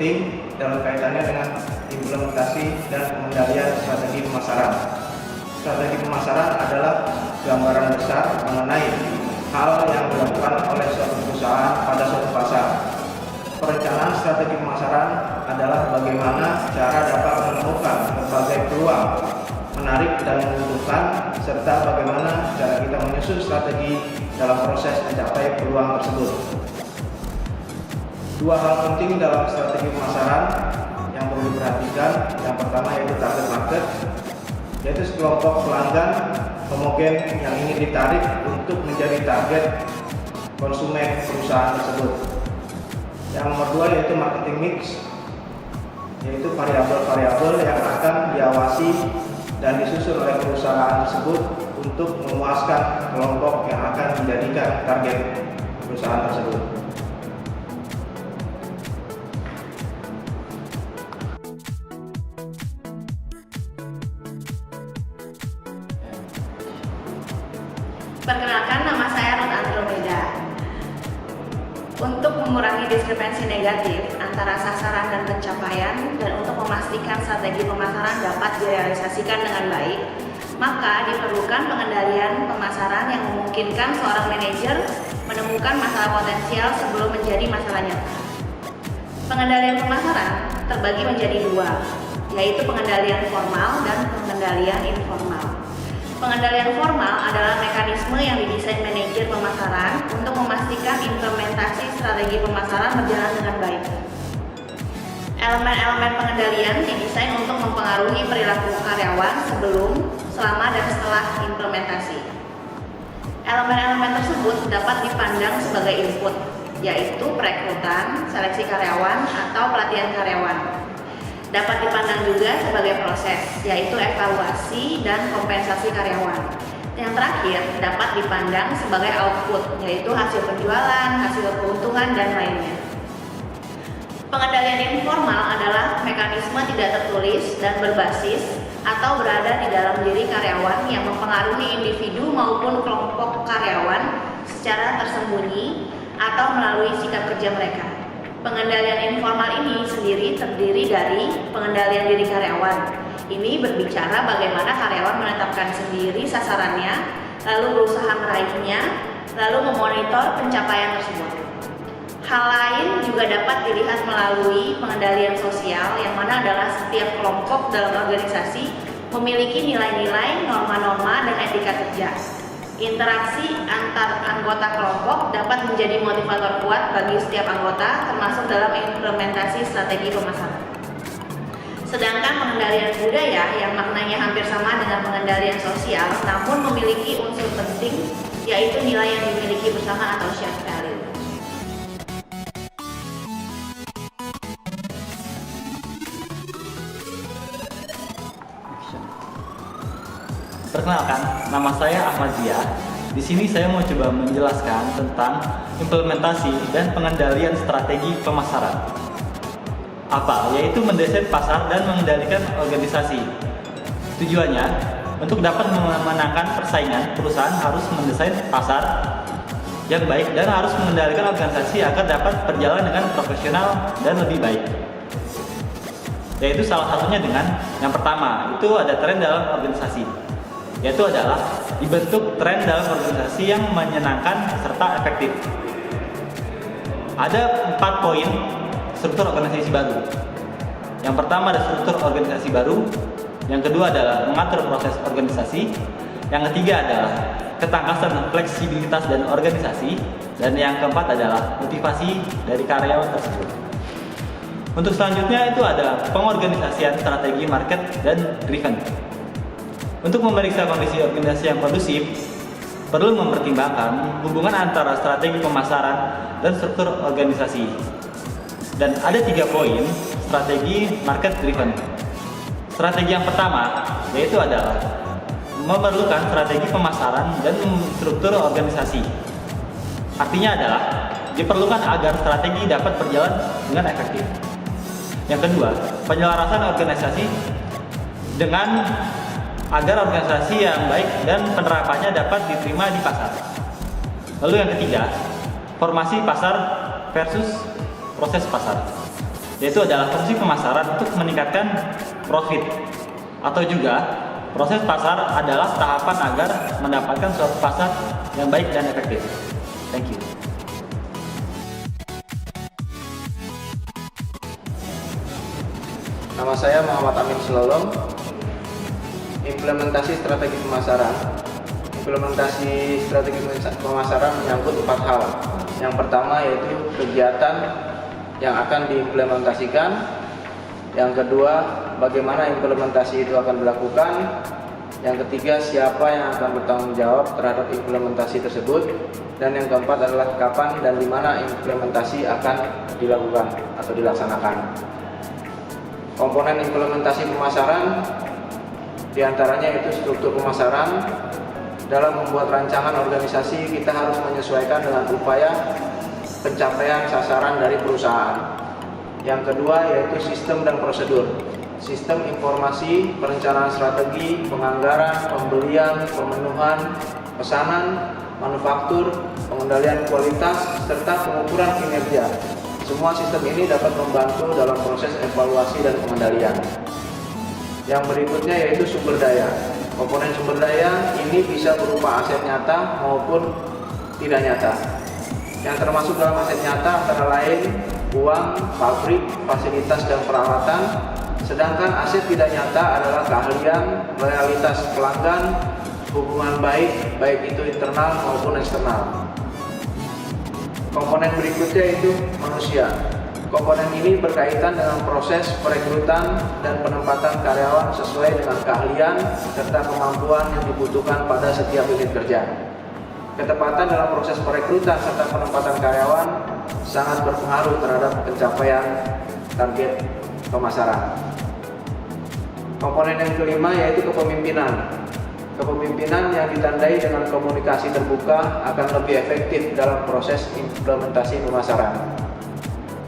penting dalam kaitannya dengan implementasi dan pengendalian strategi pemasaran. Strategi pemasaran adalah gambaran besar mengenai hal yang dilakukan oleh suatu perusahaan pada suatu pasar. Perencanaan strategi pemasaran adalah bagaimana cara dapat menemukan berbagai peluang, menarik dan menguntungkan, serta bagaimana cara kita menyusun strategi dalam proses mencapai peluang tersebut. Dua hal penting dalam strategi pemasaran yang perlu diperhatikan. Yang pertama yaitu target market, yaitu sekelompok pelanggan homogen yang ingin ditarik untuk menjadi target konsumen perusahaan tersebut. Yang nomor dua yaitu marketing mix, yaitu variabel-variabel yang akan diawasi dan disusun oleh perusahaan tersebut untuk memuaskan kelompok yang akan menjadikan target perusahaan tersebut. Perkenalkan, nama saya Ruth Andromeda. Untuk mengurangi diskrepansi negatif antara sasaran dan pencapaian dan untuk memastikan strategi pemasaran dapat direalisasikan dengan baik, maka diperlukan pengendalian pemasaran yang memungkinkan seorang manajer menemukan masalah potensial sebelum menjadi masalah nyata. Pengendalian pemasaran terbagi menjadi dua, yaitu pengendalian formal dan pengendalian informal. Pengendalian formal adalah mekanisme yang didesain manajer pemasaran untuk memastikan implementasi strategi pemasaran berjalan dengan baik. Elemen-elemen pengendalian didesain untuk mempengaruhi perilaku karyawan sebelum, selama, dan setelah implementasi. Elemen-elemen tersebut dapat dipandang sebagai input, yaitu perekrutan, seleksi karyawan, atau pelatihan karyawan. Dapat dipandang juga sebagai proses, yaitu evaluasi dan kompensasi karyawan. Yang terakhir, dapat dipandang sebagai output, yaitu hasil penjualan, hasil keuntungan, dan lainnya. Pengendalian informal adalah mekanisme tidak tertulis dan berbasis atau berada di dalam diri karyawan yang mempengaruhi individu maupun kelompok karyawan secara tersembunyi atau melalui sikap kerja mereka. Pengendalian informal ini sendiri terdiri dari pengendalian diri karyawan. Ini berbicara bagaimana karyawan menetapkan sendiri sasarannya, lalu berusaha meraihnya, lalu memonitor pencapaian tersebut. Hal lain juga dapat dilihat melalui pengendalian sosial, yang mana adalah setiap kelompok dalam organisasi memiliki nilai-nilai, norma-norma, dan etika kerja. Interaksi antar anggota kelompok dapat menjadi motivator kuat bagi setiap anggota, termasuk dalam implementasi strategi pemasaran. Sedangkan pengendalian budaya yang maknanya hampir sama dengan pengendalian sosial, namun memiliki unsur penting, yaitu nilai yang dimiliki bersama atau shared value. Perkenalkan, nama saya Ahmad Zia. Di sini saya mau coba menjelaskan tentang implementasi dan pengendalian strategi pemasaran. Apa? Yaitu mendesain pasar dan mengendalikan organisasi. Tujuannya, untuk dapat memenangkan persaingan, perusahaan harus mendesain pasar yang baik dan harus mengendalikan organisasi agar dapat berjalan dengan profesional dan lebih baik. Yaitu salah satunya dengan yang pertama, itu ada tren dalam organisasi. Yaitu adalah dibentuk tren dalam organisasi yang menyenangkan serta efektif. Ada 4 poin struktur organisasi baru. Yang pertama ada struktur organisasi baru, yang kedua adalah mengatur proses organisasi, yang ketiga adalah ketangkasan fleksibilitas dan organisasi, dan yang keempat adalah motivasi dari karyawan tersebut. Untuk selanjutnya itu ada pengorganisasian strategi market dan driven. Untuk memeriksa kondisi organisasi yang kondusif, perlu mempertimbangkan hubungan antara strategi pemasaran dan struktur organisasi. Dan ada 3 poin strategi market driven. Strategi yang pertama yaitu adalah memerlukan strategi pemasaran dan struktur organisasi. Artinya adalah diperlukan agar strategi dapat berjalan dengan efektif. Yang kedua, penyelarasan organisasi dengan agar organisasi yang baik dan penerapannya dapat diterima di pasar. Lalu yang ketiga, formasi pasar versus proses pasar. yaitu adalah fungsi pemasaran untuk meningkatkan profit, atau juga proses pasar adalah tahapan agar mendapatkan suatu pasar yang baik dan efektif. Thank you. Nama saya Muhammad Amin Selolong. Implementasi strategi pemasaran. Implementasi strategi pemasaran menyangkut 4 hal. Yang pertama yaitu kegiatan yang akan diimplementasikan. Yang kedua, bagaimana implementasi itu akan dilakukan. Yang ketiga, siapa yang akan bertanggung jawab terhadap implementasi tersebut. Dan yang keempat adalah kapan dan di mana implementasi akan dilakukan atau dilaksanakan. Komponen implementasi pemasaran diantaranya yaitu struktur pemasaran. Dalam membuat rancangan organisasi, kita harus menyesuaikan dengan upaya pencapaian sasaran dari perusahaan. Yang kedua yaitu sistem dan prosedur. Sistem informasi, perencanaan strategi, penganggaran, pembelian, pemenuhan, pesanan, manufaktur, pengendalian kualitas, serta pengukuran kinerja. Semua sistem ini dapat membantu dalam proses evaluasi dan pengendalian. Yang berikutnya yaitu sumber daya. Komponen sumber daya ini bisa berupa aset nyata maupun tidak nyata. Yang termasuk dalam aset nyata antara lain uang, pabrik, fasilitas dan peralatan. Sedangkan aset tidak nyata adalah keahlian, loyalitas pelanggan, hubungan baik itu internal maupun eksternal. Komponen berikutnya yaitu manusia. Komponen ini berkaitan dengan proses perekrutan dan penempatan karyawan sesuai dengan keahlian serta kemampuan yang dibutuhkan pada setiap unit kerja. Ketepatan dalam proses perekrutan serta penempatan karyawan sangat berpengaruh terhadap pencapaian target pemasaran. Komponen yang kelima yaitu kepemimpinan. Kepemimpinan yang ditandai dengan komunikasi terbuka akan lebih efektif dalam proses implementasi pemasaran.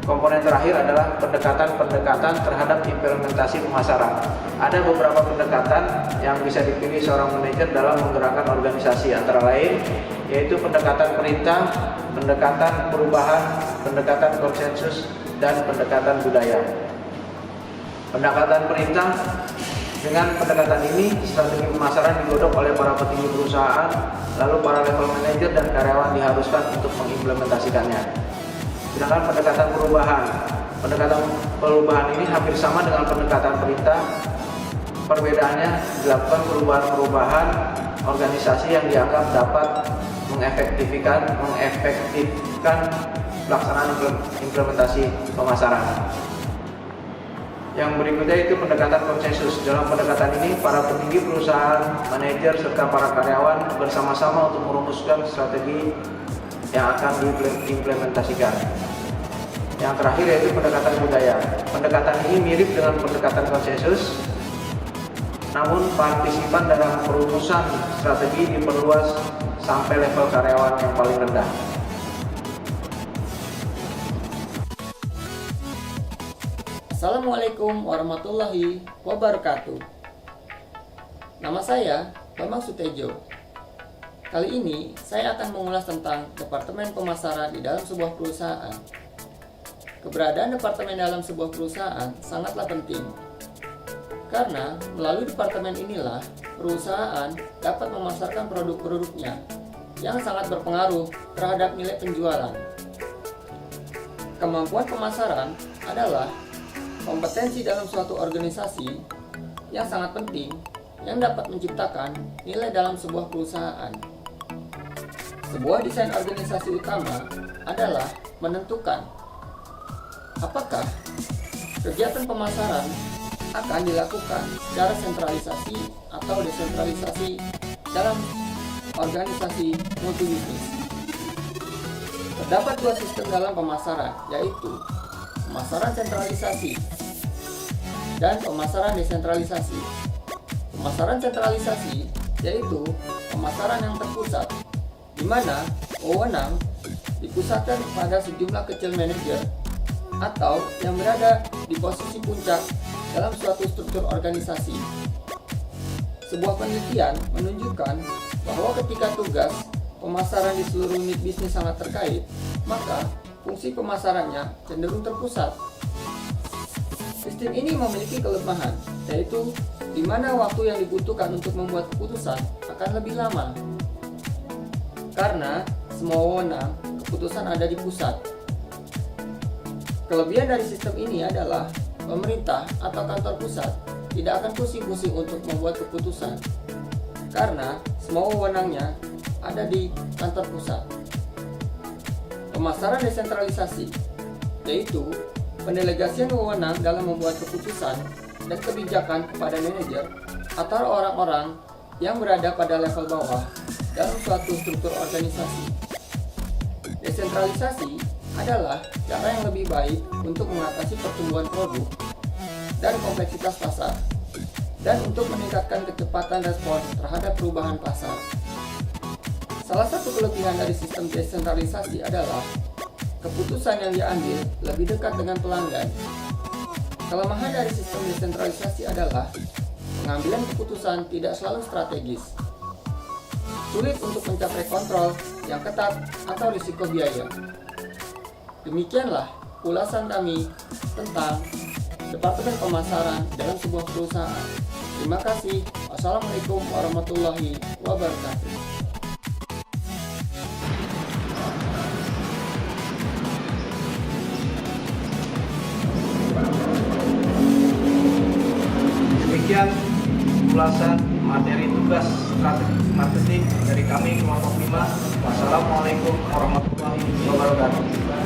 Komponen terakhir adalah pendekatan terhadap implementasi pemasaran. Ada beberapa pendekatan yang bisa dipilih seorang manajer dalam menggerakkan organisasi, antara lain yaitu pendekatan perintah, pendekatan perubahan, pendekatan konsensus, dan pendekatan budaya. Pendekatan perintah. Dengan pendekatan ini, strategi pemasaran digodok oleh para petinggi perusahaan, lalu para level manajer dan karyawan diharuskan untuk mengimplementasikannya. Sedangkan pendekatan perubahan ini hampir sama dengan pendekatan perintah. Perbedaannya dilakukan perubahan-perubahan organisasi yang dianggap dapat mengefektifkan pelaksanaan implementasi pemasaran. Yang berikutnya itu pendekatan konsensus. Dalam pendekatan ini, para petinggi perusahaan, manajer, serta para karyawan bersama-sama untuk merumuskan strategi yang akan diimplementasikan. Yang terakhir yaitu pendekatan budaya. Pendekatan ini mirip dengan pendekatan konsensus, namun partisipan dalam perumusan strategi diperluas sampai level karyawan yang paling rendah. Assalamualaikum warahmatullahi wabarakatuh. Nama saya Bambang Sutejo. Kali ini saya akan mengulas tentang Departemen Pemasaran di dalam sebuah perusahaan. Keberadaan departemen dalam sebuah perusahaan sangatlah penting, karena melalui departemen inilah perusahaan dapat memasarkan produk-produknya yang sangat berpengaruh terhadap nilai penjualan. Kemampuan pemasaran adalah kompetensi dalam suatu organisasi yang sangat penting yang dapat menciptakan nilai dalam sebuah perusahaan. Sebuah desain organisasi utama adalah menentukan apakah kegiatan pemasaran akan dilakukan secara sentralisasi atau desentralisasi dalam organisasi multibisnis. Terdapat dua sistem dalam pemasaran, yaitu pemasaran sentralisasi dan pemasaran desentralisasi. Pemasaran sentralisasi yaitu pemasaran yang terpusat, di mana wewenang dipusatkan pada sejumlah kecil manajer atau yang berada di posisi puncak dalam suatu struktur organisasi. Sebuah penelitian menunjukkan bahwa ketika tugas pemasaran di seluruh unit bisnis sangat terkait, maka fungsi pemasarannya cenderung terpusat. Sistem ini memiliki kelemahan, yaitu di mana waktu yang dibutuhkan untuk membuat keputusan akan lebih lama. Karena semua wewenang keputusan ada di pusat. Kelebihan dari sistem ini adalah pemerintah atau kantor pusat tidak akan pusing-pusing untuk membuat keputusan, karena semua wewenangnya ada di kantor pusat. Pemasaran desentralisasi, yaitu pendelegasian wewenang dalam membuat keputusan dan kebijakan kepada manajer atau orang-orang yang berada pada level bawah dalam suatu struktur organisasi. Desentralisasi adalah cara yang lebih baik untuk mengatasi pertumbuhan produk dan kompleksitas pasar, dan untuk meningkatkan kecepatan respon terhadap perubahan pasar. Salah satu kelebihan dari sistem desentralisasi adalah keputusan yang diambil lebih dekat dengan pelanggan. Kelemahan dari sistem desentralisasi adalah pengambilan keputusan tidak selalu strategis, sulit untuk mencapai kontrol yang ketat atau risiko biaya. Demikianlah ulasan kami tentang Departemen Pemasaran dalam sebuah perusahaan. Terima kasih. Wassalamualaikum warahmatullahi wabarakatuh. Demikian ulasan materi tugas strategi marketing dari kami kelompok 5. Wassalamualaikum warahmatullahi wabarakatuh.